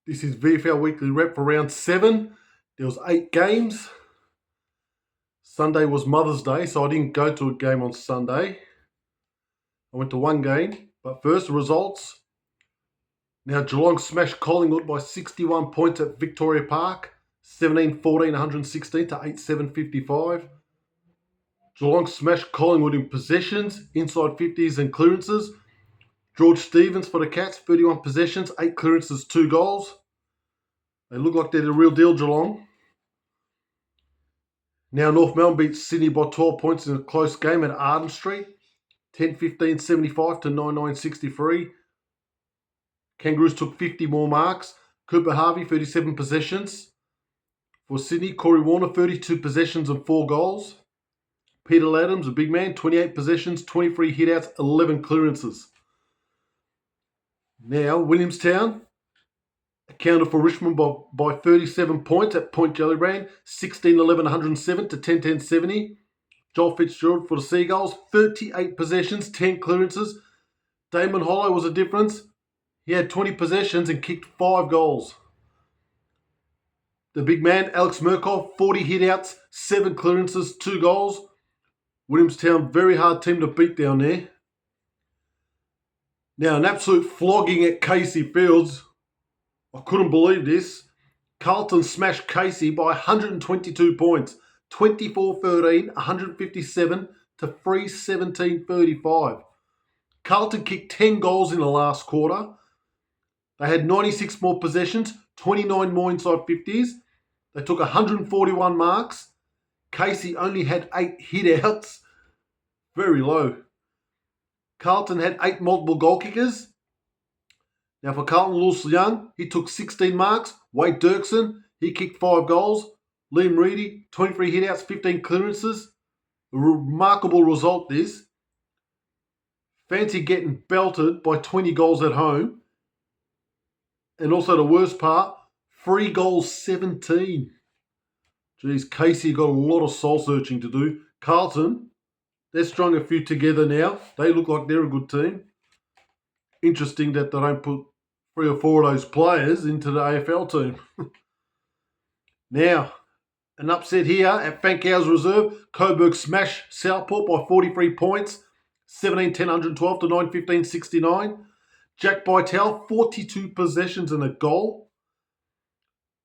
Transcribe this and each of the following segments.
This is VFL Weekly Rep for round 7. There was 8 games. Sunday was Mother's Day, so I didn't go to a game on Sunday. I went to one game, but first the results. Now Geelong smashed Collingwood by 61 points at Victoria Park, 17-14, 116 to 8-7, 55. Geelong smashed Collingwood in possessions, inside 50s and clearances. George Stevens for the Cats, 31 possessions, 8 clearances, 2 goals. They look like they're the real deal, Geelong. Now North Melbourne beat Sydney by 12 points in a close game at Arden Street, 10-15, 75 to 9-9, 63. Kangaroos took 50 more marks. Cooper Harvey, 37 possessions. For Sydney, Corey Warner, 32 possessions and 4 goals. Peter Adams, a big man, 28 possessions, 23 hitouts, 11 clearances. Now, Williamstown accounted for Richmond by 37 points at Point Gellibrand, 16-11, 107 to 10-10, 70. Joel Fitzgerald for the Seagulls, 38 possessions, 10 clearances. Damon Hollow was a difference. He had 20 possessions and kicked 5 goals. The big man, Alex Murkoff, 40 hitouts, 7 clearances, 2 goals. Williamstown, very hard team to beat down there. Now, an absolute flogging at Casey Fields. I couldn't believe this. Carlton smashed Casey by 122 points, 24-13, 157 to 317, 35. Carlton kicked 10 goals in the last quarter. They had 96 more possessions, 29 more inside 50s. They took 141 marks. Casey only had 8 hitouts. Very low. Carlton had 8 multiple goal kickers. Now for Carlton, Lewis Young, he took 16 marks. Wade Dirksen, he kicked 5 goals. Liam Reedy, 23 hitouts, 15 clearances. A remarkable result this. Fancy getting belted by 20 goals at home. And also the worst part, 3 goals, 17. Geez, Casey got a lot of soul searching to do. Carlton, they're strung a few together now. They look like they're a good team. Interesting that they don't put 3 or 4 of those players into the AFL team. Now, an upset here at Fankau's Reserve. Coburg smashed Southport by 43 points. 17-10, 112 to 9-15, 69. Jack Bytel, 42 possessions and a goal.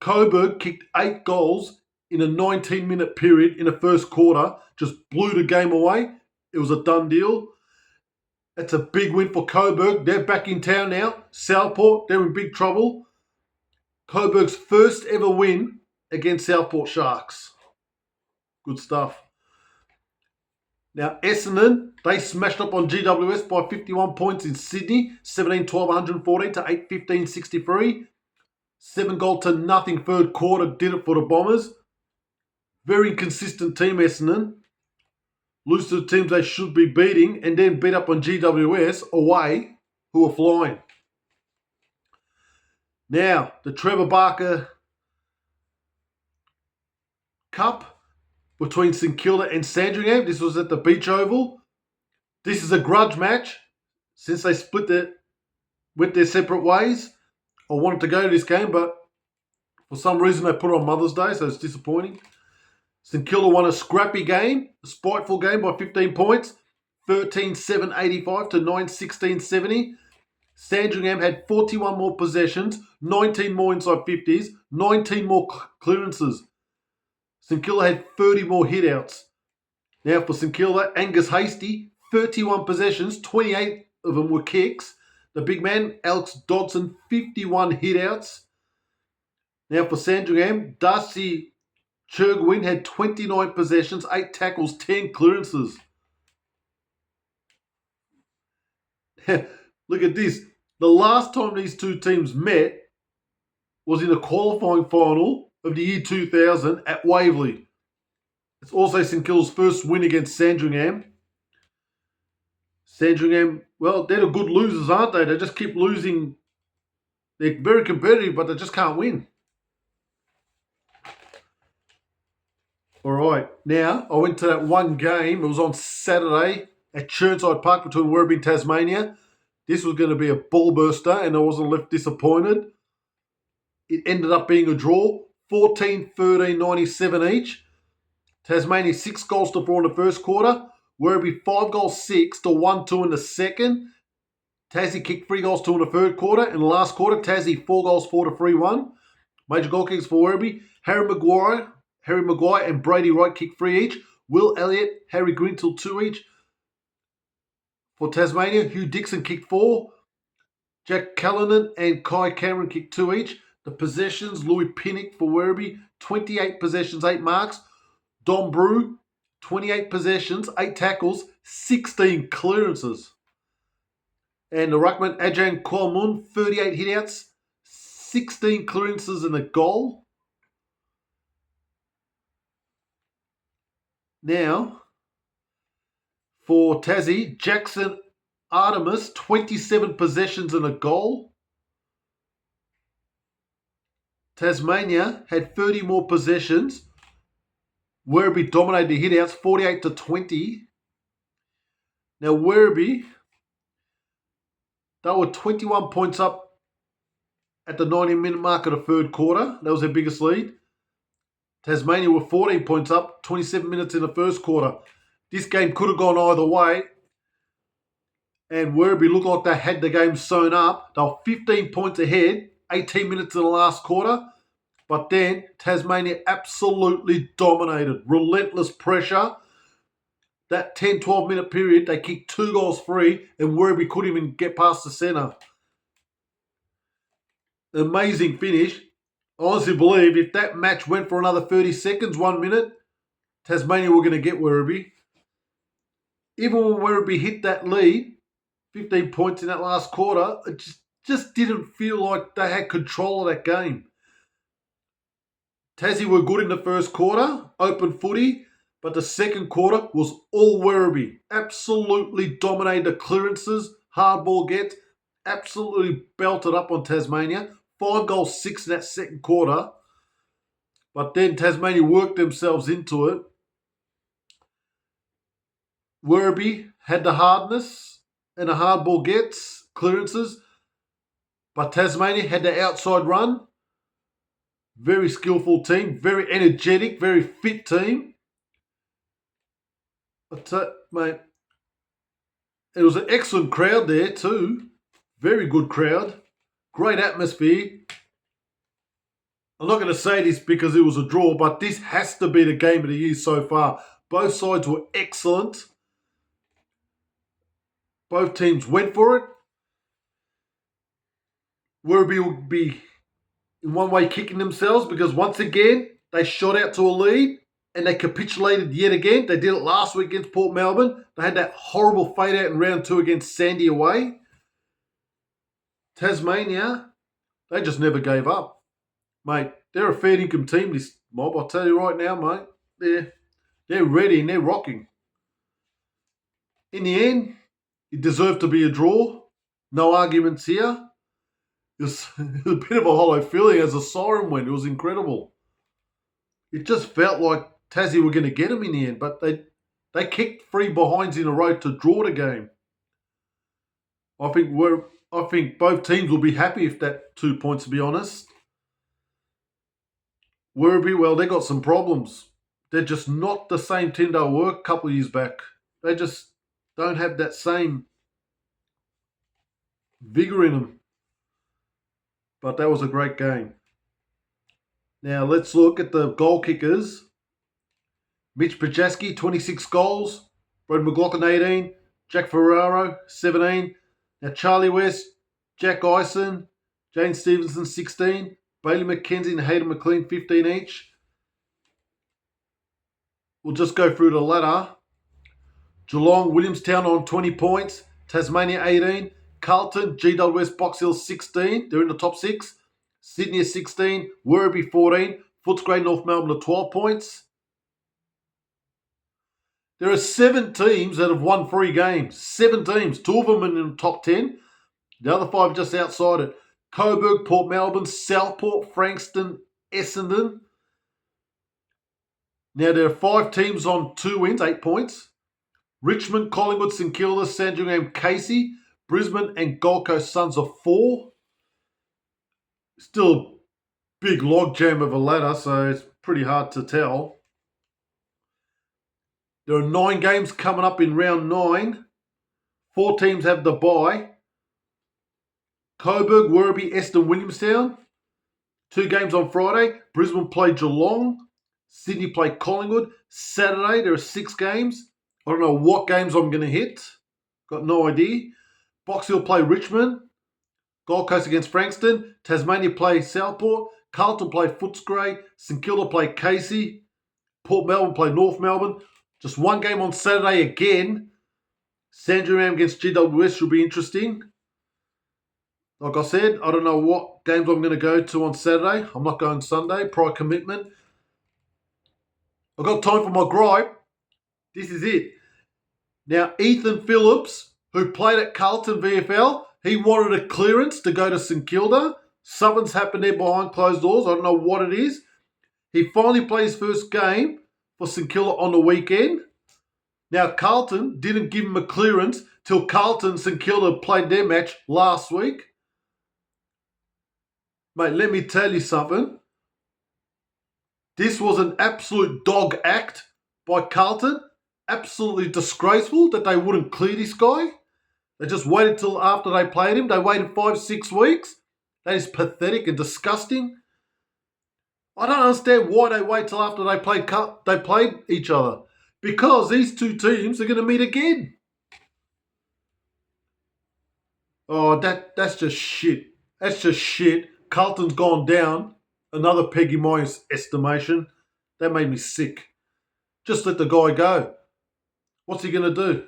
Coburg kicked 8 goals in a 19-minute period in the first quarter. Just blew the game away. It was a done deal. That's a big win for Coburg. They're back in town now. Southport, they're in big trouble. Coburg's first ever win against Southport Sharks. Good stuff. Now, Essendon, they smashed up on GWS by 51 points in Sydney. 17-12, 114 to 8-15, 63. 7-0 third quarter did it for the Bombers. Very consistent team, Essendon. Lose to the teams they should be beating and then beat up on GWS away, who are flying. Now, the Trevor Barker Cup between St Kilda and Sandringham. This was at the Beach Oval. This is a grudge match since they went their separate ways. I wanted to go to this game, but for some reason they put it on Mother's Day, so it's disappointing. St Kilda won a scrappy game, a spiteful game by 15 points, 13-7, 85 to 9-16, 70. Sandringham had 41 more possessions, 19 more inside 50s, 19 more clearances. St Kilda had 30 more hitouts. Now for St Kilda, Angus Hasty, 31 possessions, 28 of them were kicks. The big man, Alex Dodson, 51 hitouts. Now for Sandringham, Darcy Churgwin had 29 possessions, 8 tackles, 10 clearances. Look at this. The last time these two teams met was in a qualifying final of the year 2000 at Waverley. It's also St Kilda's first win against Sandringham. Sandringham, well, they're the good losers, aren't they? They just keep losing. They're very competitive, but they just can't win. All right, now I went to that one game. It was on Saturday at Churnside Park between Werribee and Tasmania. This was going to be a ball burster, and I wasn't left disappointed. it ended up being a draw, 14-13, 97 each. Tasmania 6 goals to 4 in the first quarter. Werribee 5 goals 6 to 1-2 in the second. Tassie kicked 3 goals 2 in the third quarter. In the last quarter, Tassie 4 goals 4 to 3-1. Major goal kicks for Werribee. Harry Maguire and Brady Wright kicked 3 each. Will Elliott, Harry Grintle 2 each. For Tasmania, Hugh Dixon kicked 4. Jack Callanan and Kai Cameron kicked 2 each. The possessions, Louis Pinnock for Werribee, 28 possessions, 8 marks. Dom Brew, 28 possessions, 8 tackles, 16 clearances. And the ruckman, Ajahn Kwalmun, 38 hitouts, 16 clearances and a goal. Now, for Tassie, Jackson Artemis, 27 possessions and a goal. Tasmania had 30 more possessions. Werribee dominated the hitouts, 48-20. Now, Werribee, they were 21 points up at the 90-minute mark of the third quarter. That was their biggest lead. Tasmania were 14 points up, 27 minutes in the first quarter. This game could have gone either way. And Werribee looked like they had the game sewn up. They were 15 points ahead, 18 minutes in the last quarter. But then Tasmania absolutely dominated. Relentless pressure. That 10-12 minute period, they kicked 2 goals free and Werribee couldn't even get past the centre. Amazing finish. I honestly believe if that match went for another 30 seconds, 1 minute, Tasmania were going to get Werribee. Even when Werribee hit that lead, 15 points in that last quarter, it just didn't feel like they had control of that game. Tassie were good in the first quarter, open footy, but the second quarter was all Werribee. Absolutely dominated the clearances, hard ball gets, absolutely belted up on Tasmania. 5 goals 6 in that second quarter. But then Tasmania worked themselves into it. Werribee had the hardness and the hard ball gets, clearances. But Tasmania had the outside run. Very skillful team, very energetic, very fit team. Mate, it was an excellent crowd there too. Very good crowd. Great atmosphere. I'm not going to say this because it was a draw, but this has to be the game of the year so far. Both sides were excellent. Both teams went for it. Werribee will be in one way kicking themselves because once again, they shot out to a lead and they capitulated yet again. They did it last week against Port Melbourne. They had that horrible fade out in round 2 against Sandy away. Tasmania, they just never gave up. Mate, they're a fair income team, this mob. I'll tell you right now, mate. They're ready and they're rocking. In the end, it deserved to be a draw. No arguments here. It was a bit of a hollow feeling as a siren went. It was incredible. It just felt like Tassie were going to get them in the end, but they kicked 3 behinds in a row to draw the game. I think both teams will be happy if that 2 points, to be honest. Werribee, well, they got some problems. They're just not the same team they were a couple of years back. They just don't have that same vigour in them. But that was a great game. Now let's look at the goal kickers. Mitch Pajaski, 26 goals. Brad McLaughlin, 18. Jack Ferraro, 17. Now Charlie West, Jack Ison, Jane Stevenson, 16. Bailey McKenzie and Hayden McLean, 15 each. We'll just go through the ladder. Geelong, Williamstown on 20 points. Tasmania, 18. Carlton, GWS, Box Hill, 16. They're in the top 6. Sydney, 16. Werribee, 14. Footscray, North Melbourne, 12 points. There are 7 teams that have won 3 games. 7 teams. 2 of them in the top 10. The other 5 just outside it. Coburg, Port Melbourne, Southport, Frankston, Essendon. Now there are 5 teams on 2 wins, 8 points. Richmond, Collingwood, St Kilda, Sandringham, Casey. Brisbane and Gold Coast Suns are 4. Still big logjam of a ladder, so it's pretty hard to tell. There are 9 games coming up in round 9. 4 teams have the bye. Coburg, Werribee, Eston, Williamstown. 2 games on Friday. Brisbane play Geelong. Sydney play Collingwood. Saturday, there are 6 games. I don't know what games I'm going to hit. Got no idea. Box Hill play Richmond. Gold Coast against Frankston. Tasmania play Southport. Carlton play Footscray. St Kilda play Casey. Port Melbourne play North Melbourne. Just 1 game on Saturday again. Sandringham against GWS should be interesting. Like I said, I don't know what games I'm going to go to on Saturday. I'm not going Sunday, prior commitment. I've got time for my gripe. This is it. Now, Ethan Phillips, who played at Carlton VFL, he wanted a clearance to go to St Kilda. Something's happened there behind closed doors. I don't know what it is. He finally played his first game for St Kilda on the weekend. Now, Carlton didn't give him a clearance till Carlton St Kilda played their match last week. Mate, let me tell you something. This was an absolute dog act by Carlton. Absolutely disgraceful that they wouldn't clear this guy. They just waited till after they played him. They waited 5-6 weeks. That is pathetic and disgusting. I don't understand why they wait till after they played each other. Because these 2 teams are going to meet again. Oh, that's just shit. That's just shit. Carlton's gone down. Another peg in my estimation. That made me sick. Just let the guy go. What's he going to do?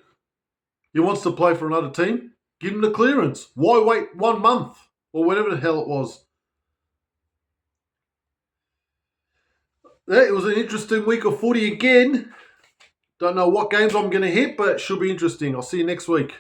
He wants to play for another team? Give him the clearance. Why wait 1 month? Or whatever the hell it was. Yeah, it was an interesting week of footy again. Don't know what games I'm going to hit, but it should be interesting. I'll see you next week.